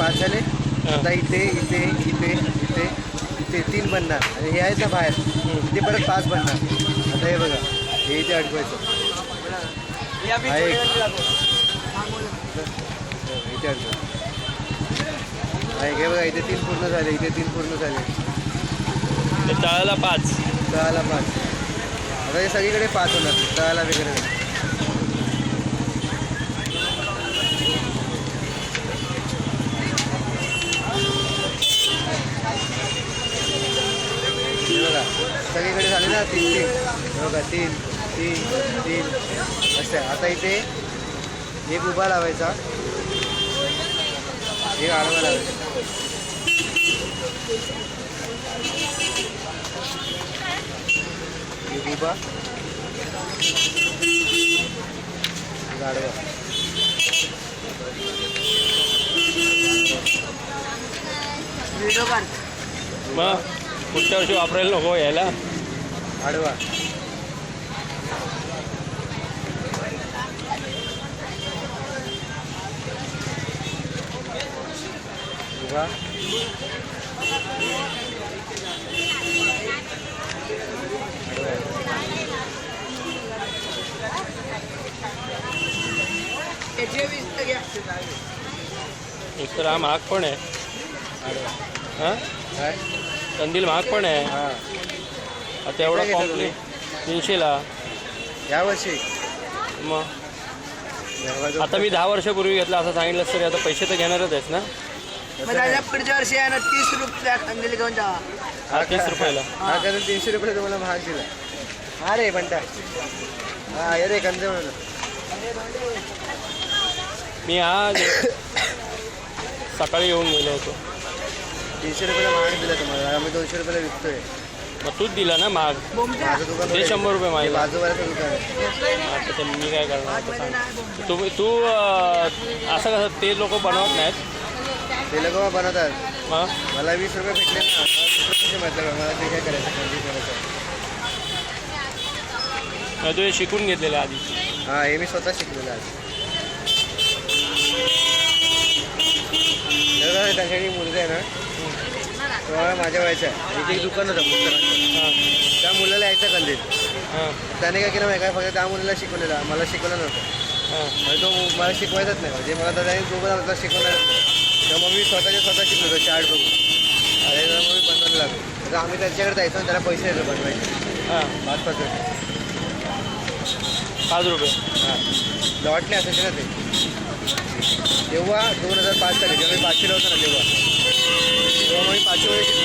5 झाले. आता इथे इथे इथे इथे इथे 3 बनणार आणि हे आहेत ना बाहेर इथे परत 5 बनणार. आता हे बघा हे इथे अडकवायचं आहे इथे अडकवायचं आहे. हे बघा इथे 3 पूर्ण झाले, इथे 3 पूर्ण झाले. तळाला 5. तळाला 5. आता हे सगळीकडे 5 होणार तळाला वगैरे. बघा सगळीकडे झाले ना 3 बघा 3 3 3 असं. आता इथे एक उभा लावायचा, एक आडवा लावायचा. एक उभा एक आडवा. मग पुढच्या वर्षी वापरायला नको यायला. आडवा उभा एक तर हा महाग पण आहे. आडवा. हां काय कंदील महाग पण आहे. हां आता एवढा घेता कॉम्प्लेट 300ला. यावर्षी मग आता मी 10 वर्षापूर्वी घेतला असं सांगितलं तरी आता पैसे तर घेणारच आहेस ना. पुढच्या वर्षी आहे ना 30 रुपये कंदील घेऊन जा. हा 30 रुपयाला. हा कारण 300 रुपये तुम्हाला महाग दिला. हा रे बंटा हा ये रे कंदे म्हणून. मी आज सकाळी येऊन गेलो होतो. 300 रुपयाला महाग दिला तुम्हाला. आम्ही 200 रुपयाला विकतोय. मग तूच दिला ना महाग. माझं दुकान ते 100 रुपये माहिती. बाजूवाल्याचं दुकान आहे. आता ते मी काय करणार आता सांग. तू असं कसं ते लोक बनवत नाहीत. ते लोक बनवतात. मग मला 20 रुपये भेटले ना. मला 20 रुपये म्हटलं का मला ते काय करायचं कंदी करायचं. तू हे शिकून घेतलेलं आधी. हां हे मी स्वतः शिकलेलं आहे. त्यांच्याकडे मुलगा आहे ना तेव्हा माझ्या वयाचा आहे. एक दुकान होतं पुस्तकांचं. हां त्या मुलाला यायचं कंदील. हां त्याने काय केलं माहिती काय फक्त त्या मुलाला शिकवलेलं मला शिकवलं नव्हतं. हां म्हणजे तो मला शिकवायचाच नाही. म्हणजे मला त्याने दोघं शिकवणारच नाही. तेव्हा मी स्वतः शिकलो होतो चार्ट बघून. अरे मग मी बनवायला लागलो. तर आम्ही त्याच्याकडे जायचो आणि त्याला पैसे द्यायचो बनवायचे. हां 5 रुपये. 5 रुपये. हां लॉटले असायचे ना ते. तेव्हा 2005 साली जेव्हा मी 5वीला होतो ना तेव्हा मग मी 5वी वर्षी